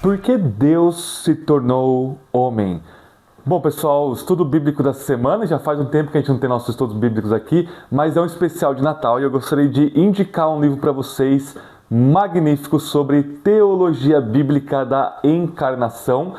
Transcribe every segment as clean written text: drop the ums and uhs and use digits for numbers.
Por que Deus se tornou homem? Bom, pessoal, o estudo bíblico da semana, já faz um tempo que a gente não tem nossos estudos bíblicos aqui, mas é um especial de Natal e eu gostaria de indicar um livro para vocês magnífico sobre teologia bíblica da encarnação.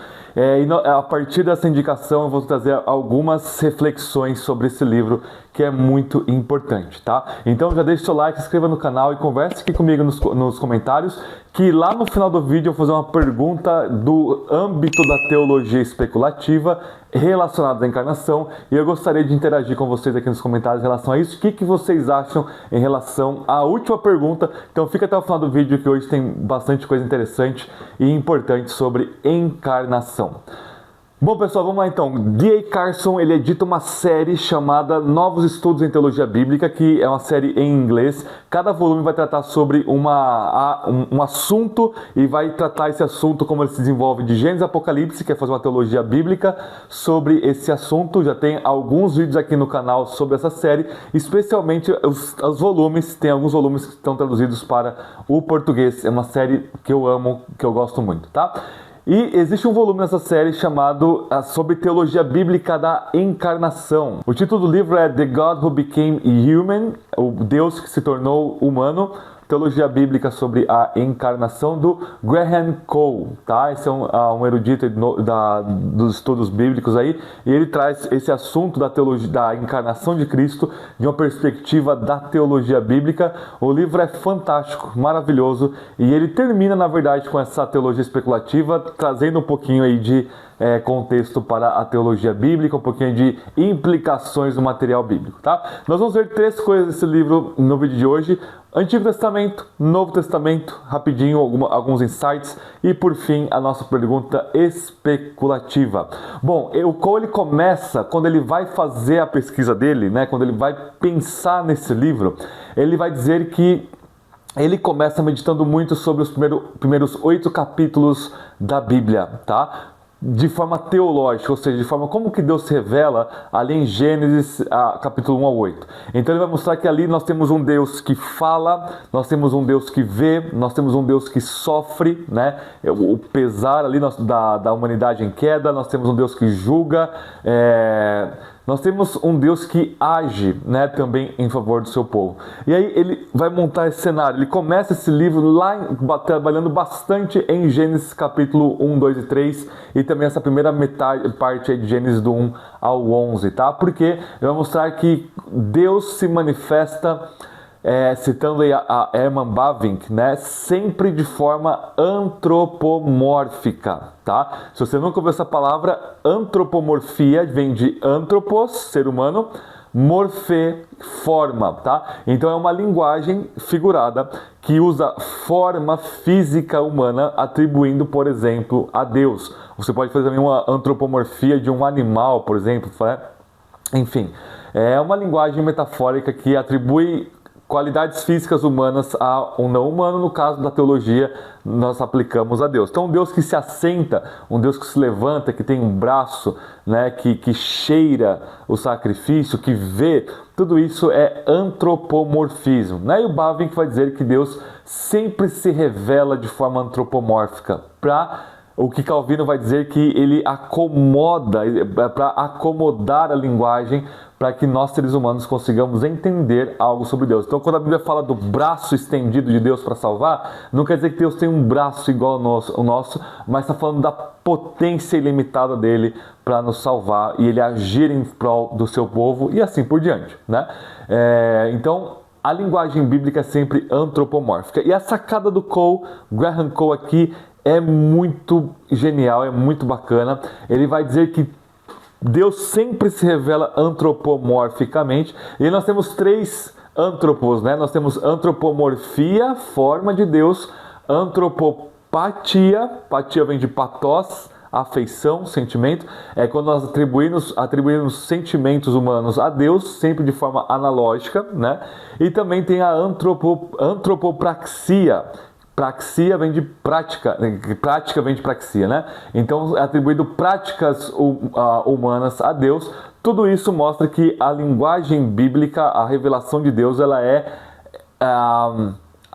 A partir dessa indicação eu vou trazer algumas reflexões sobre esse livro que é muito importante, tá? Então já deixa o seu like, se inscreva no canal e converse aqui comigo nos comentários, que lá no final do vídeo eu vou fazer uma pergunta do âmbito da teologia especulativa relacionada à encarnação e eu gostaria de interagir com vocês aqui nos comentários em relação a isso. O que vocês acham em relação à última pergunta? Então fica até o final do vídeo que hoje tem bastante coisa interessante e importante sobre encarnação. Bom, pessoal, vamos lá então. D.A. Carson, ele edita uma série chamada Novos Estudos em Teologia Bíblica, que é uma série em inglês. Cada volume vai tratar sobre um assunto e vai tratar esse assunto como ele se desenvolve de Gênesis a Apocalipse, que é fazer uma teologia bíblica sobre esse assunto. Já tem alguns vídeos aqui no canal sobre essa série, especialmente os volumes. Tem alguns volumes que estão traduzidos para o português. É uma série que eu amo, que eu gosto muito, tá? E existe um volume nessa série chamado sobre teologia bíblica da encarnação. O título do livro é The God Who Became Human, o Deus que se tornou humano. Teologia bíblica sobre a encarnação, do Graham Cole, tá? Esse é um erudito dos estudos bíblicos aí, e ele traz esse assunto da teologia da encarnação de Cristo de uma perspectiva da teologia bíblica. O livro é fantástico, maravilhoso, e ele termina, na verdade, com essa teologia especulativa, trazendo um pouquinho aí de contexto para a teologia bíblica, um pouquinho de implicações do material bíblico, tá? Nós vamos ver 3 coisas desse livro no vídeo de hoje: Antigo Testamento, Novo Testamento, rapidinho alguns insights e por fim a nossa pergunta especulativa. Bom, o Cole começa, quando ele vai fazer a pesquisa dele, né, quando ele vai pensar nesse livro, ele vai dizer que ele começa meditando muito sobre os primeiros 8 capítulos da Bíblia, tá? De forma teológica, ou seja, de forma como que Deus se revela ali em Gênesis capítulo 1 a 8. Então ele vai mostrar que ali nós temos um Deus que fala, nós temos um Deus que vê, nós temos um Deus que sofre, né? O pesar ali da humanidade em queda, nós temos um Deus que julga, nós temos um Deus que age, né, também em favor do seu povo. E aí ele vai montar esse cenário. Ele começa esse livro lá trabalhando bastante em Gênesis capítulo 1, 2 e 3 e também essa primeira parte aí de Gênesis do 1 ao 11, tá? Porque ele vai mostrar que Deus se manifesta, citando aí a Herman Bavinck, né, sempre de forma antropomórfica, tá? Se você nunca ouviu essa palavra, antropomorfia vem de antropos, ser humano, morfê, forma, tá? Então é uma linguagem figurada que usa forma física humana, atribuindo, por exemplo, a Deus. Você pode fazer também uma antropomorfia de um animal, por exemplo, enfim, é uma linguagem metafórica que atribui qualidades físicas humanas a um não humano. No caso da teologia, nós aplicamos a Deus. Então, um Deus que se assenta, um Deus que se levanta, que tem um braço, né, que cheira o sacrifício, que vê, tudo isso é antropomorfismo, né? E o Bavinck vai dizer que Deus sempre se revela de forma antropomórfica, o que Calvino vai dizer que ele acomoda, para acomodar a linguagem, para que nós seres humanos consigamos entender algo sobre Deus. Então, quando a Bíblia fala do braço estendido de Deus para salvar, não quer dizer que Deus tem um braço igual ao nosso, mas está falando da potência ilimitada dele para nos salvar e ele agir em prol do seu povo e assim por diante, né? Então, a linguagem bíblica é sempre antropomórfica. E a sacada do Graham Cole aqui é muito genial, é muito bacana. Ele vai dizer que Deus sempre se revela antropomorficamente. E nós temos 3 antropos, né? Nós temos antropomorfia, forma de Deus, antropopatia, patia vem de patos, afeição, sentimento, é quando nós atribuímos sentimentos humanos a Deus, sempre de forma analógica, né? E também tem a antropopraxia. Praxia vem de prática, prática vem de praxia, né? Então é atribuído práticas humanas a Deus. Tudo isso mostra que a linguagem bíblica, a revelação de Deus, ela é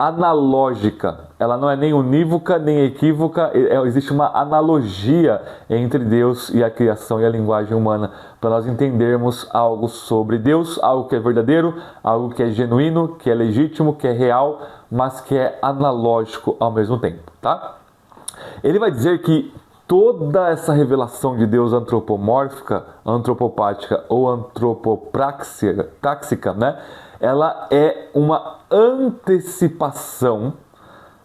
analógica. Ela não é nem unívoca, nem equívoca, existe uma analogia entre Deus e a criação e a linguagem humana, para nós entendermos algo sobre Deus, algo que é verdadeiro, algo que é genuíno, que é legítimo, que é real, mas que é analógico ao mesmo tempo, tá? Ele vai dizer que toda essa revelação de Deus antropomórfica, antropopática ou antropopráxica, né? Ela é uma antecipação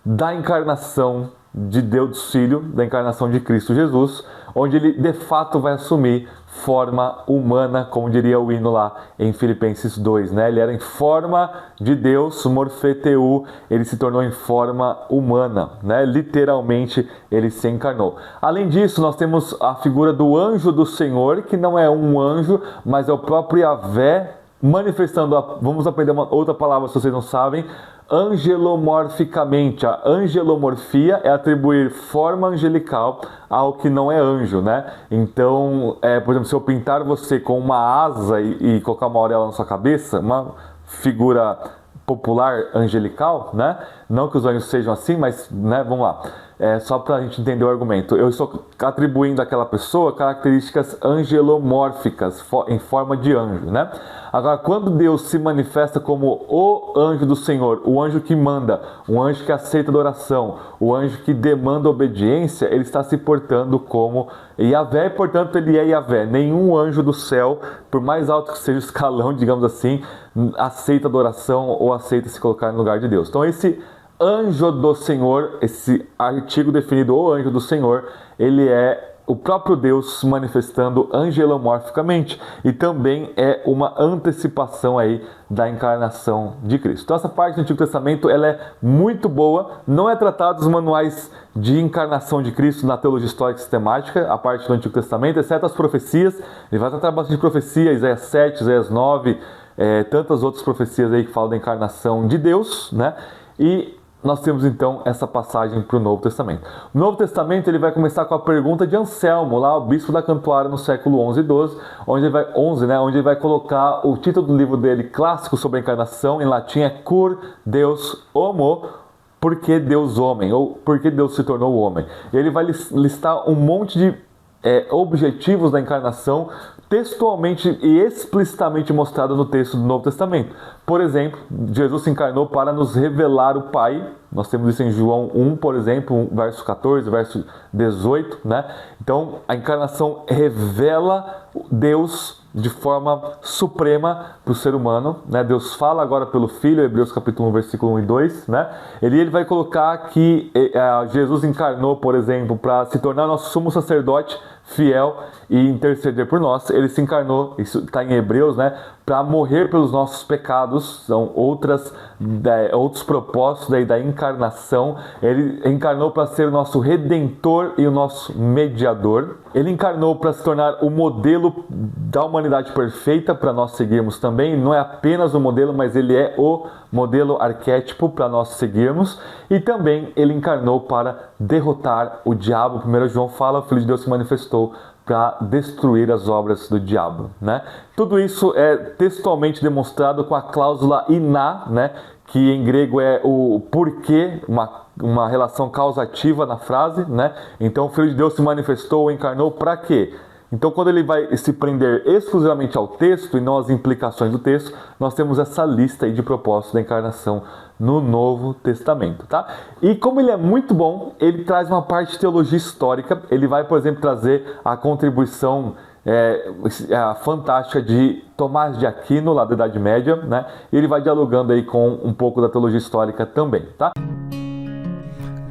da encarnação de Deus Filho, da encarnação de Cristo Jesus, onde ele de fato vai assumir forma humana, como diria o hino lá em Filipenses 2, né? Ele era em forma de Deus, morfeteu, ele se tornou em forma humana, né? Literalmente ele se encarnou. Além disso, nós temos a figura do anjo do Senhor, que não é um anjo, mas é o próprio Yahvé manifestando, vamos aprender uma outra palavra se vocês não sabem, angelomorficamente. A angelomorfia é atribuir forma angelical ao que não é anjo, né? Então, por exemplo, se eu pintar você com uma asa e colocar uma auréola na sua cabeça, uma figura popular angelical, né? Não que os anjos sejam assim, mas, né, vamos lá. Só para a gente entender o argumento. Eu estou atribuindo àquela pessoa características angelomórficas, em forma de anjo, né? Agora, quando Deus se manifesta como o anjo do Senhor, o anjo que manda, o anjo que aceita a adoração, o anjo que demanda obediência, ele está se portando como Yahvé, portanto ele é Yahvé. Nenhum anjo do céu, por mais alto que seja o escalão, digamos assim, aceita adoração ou aceita se colocar no lugar de Deus. Então esse anjo do Senhor, esse artigo definido, o anjo do Senhor, ele é o próprio Deus se manifestando angelomorficamente e também é uma antecipação aí da encarnação de Cristo. Então essa parte do Antigo Testamento ela é muito boa, não é tratada nos manuais de encarnação de Cristo na teologia histórica e sistemática, a parte do Antigo Testamento, exceto as profecias. Ele vai tratar bastante de profecia, Isaías 7, Isaías 9, tantas outras profecias aí que falam da encarnação de Deus, né? E nós temos então essa passagem para o Novo Testamento. O Novo Testamento ele vai começar com a pergunta de Anselmo, lá o bispo da Cantuária no século 11 e 12, onde ele vai colocar o título do livro dele clássico sobre a encarnação, em latim é Cur Deus Homo, por que Deus homem, ou por que Deus se tornou homem. E ele vai listar um monte de objetivos da encarnação textualmente e explicitamente mostrado no texto do Novo Testamento. Por exemplo, Jesus se encarnou para nos revelar o Pai. Nós temos isso em João 1, por exemplo, verso 14, verso 18, né? Então, a encarnação revela Deus de forma suprema para o ser humano, né? Deus fala agora pelo Filho, Hebreus capítulo 1, versículo 1 e 2, né? Ele vai colocar que Jesus encarnou, por exemplo, para se tornar nosso sumo sacerdote fiel e interceder por nós. Ele se encarnou, isso está em Hebreus, né? Para morrer pelos nossos pecados. São outros propósitos da encarnação. Ele encarnou para ser o nosso redentor e o nosso mediador. Ele encarnou para se tornar o modelo da humanidade perfeita para nós seguirmos também. Não é apenas o modelo, mas ele é o modelo arquétipo para nós seguirmos. E também ele encarnou para derrotar o diabo. 1 João fala, o Filho de Deus se manifestou para destruir as obras do diabo, né? Tudo isso é textualmente demonstrado com a cláusula iná, né? Que em grego é o porquê, uma relação causativa na frase, né? Então o Filho de Deus se manifestou, encarnou para quê? Então, quando ele vai se prender exclusivamente ao texto e não às implicações do texto, nós temos essa lista aí de propósitos da encarnação no Novo Testamento, tá? E como ele é muito bom, ele traz uma parte de teologia histórica. Ele vai, por exemplo, trazer a contribuição fantástica de Tomás de Aquino, lá da Idade Média, né? E ele vai dialogando aí com um pouco da teologia histórica também, tá?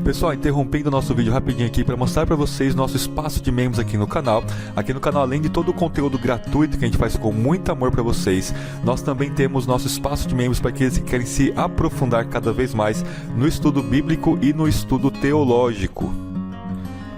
Pessoal, interrompendo o nosso vídeo rapidinho aqui para mostrar para vocês nosso espaço de membros aqui no canal. Aqui no canal, além de todo o conteúdo gratuito que a gente faz com muito amor para vocês, nós também temos nosso espaço de membros para aqueles que querem se aprofundar cada vez mais no estudo bíblico e no estudo teológico.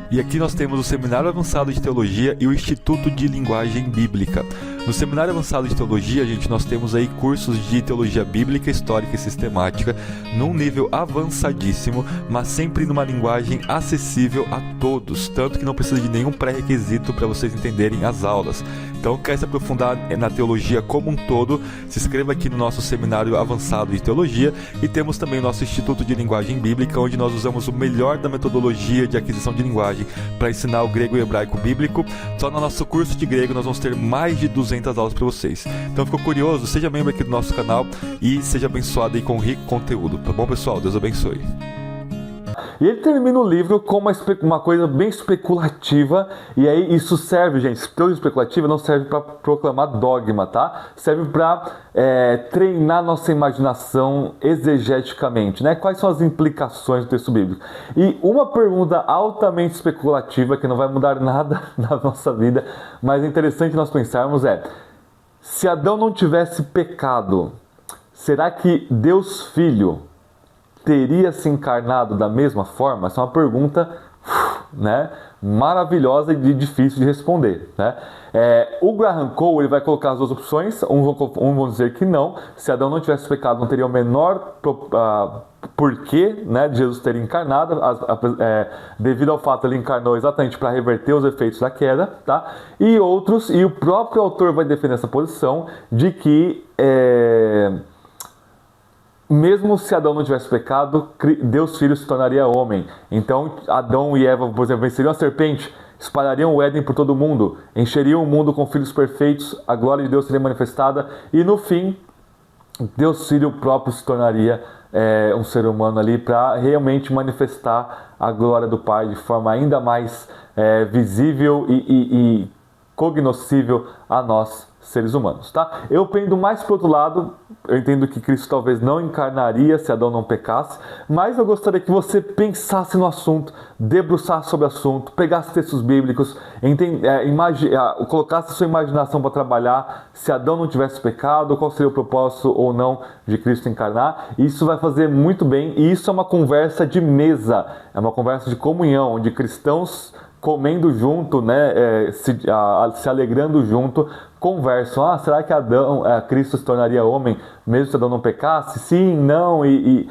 E aqui nós temos o Seminário Avançado de Teologia e o Instituto de Linguagem Bíblica. No Seminário Avançado de Teologia, nós temos aí cursos de teologia bíblica, histórica e sistemática num nível avançadíssimo, mas sempre numa linguagem acessível a todos, tanto que não precisa de nenhum pré-requisito para vocês entenderem as aulas. Então, quer se aprofundar na teologia como um todo, se inscreva aqui no nosso Seminário Avançado de Teologia, e temos também o nosso Instituto de Linguagem Bíblica, onde nós usamos o melhor da metodologia de aquisição de linguagem para ensinar o grego e o hebraico bíblico. Só no nosso curso de grego nós vamos ter mais de 200 aulas para vocês. Então, ficou curioso? Seja membro aqui do nosso canal e seja abençoado aí com rico conteúdo, tá bom, pessoal? Deus abençoe. E ele termina o livro com uma coisa bem especulativa, e aí isso serve, gente, teologia especulativa não serve para proclamar dogma, tá? Serve para treinar nossa imaginação exegeticamente, né? Quais são as implicações do texto bíblico? E uma pergunta altamente especulativa, que não vai mudar nada na nossa vida, mas é interessante nós pensarmos se Adão não tivesse pecado, será que Deus Filho teria se encarnado da mesma forma? Essa é uma pergunta, né, maravilhosa e difícil de responder, né? O Graham Cole ele vai colocar as duas opções. Vão dizer que não, se Adão não tivesse pecado, não teria o menor porquê, né, de Jesus ter encarnado, devido ao fato que ele encarnou exatamente para reverter os efeitos da queda, tá? E o próprio autor vai defender essa posição de que mesmo se Adão não tivesse pecado, Deus Filho se tornaria homem. Então Adão e Eva, por exemplo, venceriam a serpente, espalhariam o Éden por todo o mundo, encheriam o mundo com filhos perfeitos, a glória de Deus seria manifestada, e no fim, Deus Filho próprio se tornaria um ser humano ali para realmente manifestar a glória do Pai de forma ainda mais visível e cognoscível a nós, seres humanos, tá? Eu pendo mais para o outro lado. Eu entendo que Cristo talvez não encarnaria se Adão não pecasse, mas eu gostaria que você pensasse no assunto, debruçasse sobre o assunto, pegasse textos bíblicos, colocasse sua imaginação para trabalhar. Se Adão não tivesse pecado, qual seria o propósito ou não de Cristo encarnar? Isso vai fazer muito bem, e isso é uma conversa de mesa, é uma conversa de comunhão, onde cristãos comendo junto, né, se alegrando junto, conversam. Será que Cristo se tornaria homem mesmo se Adão não pecasse? Sim, não, e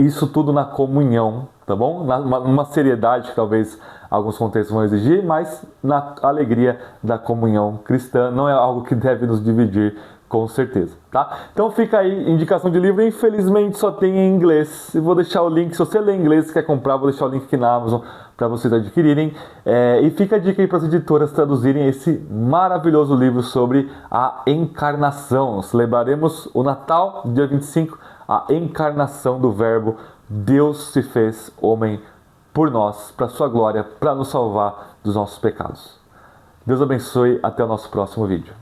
isso tudo na comunhão, tá bom? Numa seriedade que talvez alguns contextos vão exigir, mas na alegria da comunhão cristã. Não é algo que deve nos dividir, com certeza, tá? Então fica aí, indicação de livro. Infelizmente só tem em inglês. Eu vou deixar o link, se você lê inglês e quer comprar, vou deixar o link aqui na Amazon para vocês adquirirem. E fica a dica aí para as editoras traduzirem esse maravilhoso livro sobre a encarnação. Celebraremos o Natal, dia 25, a encarnação do Verbo. Deus se fez homem por nós, para sua glória, para nos salvar dos nossos pecados. Deus abençoe, até o nosso próximo vídeo.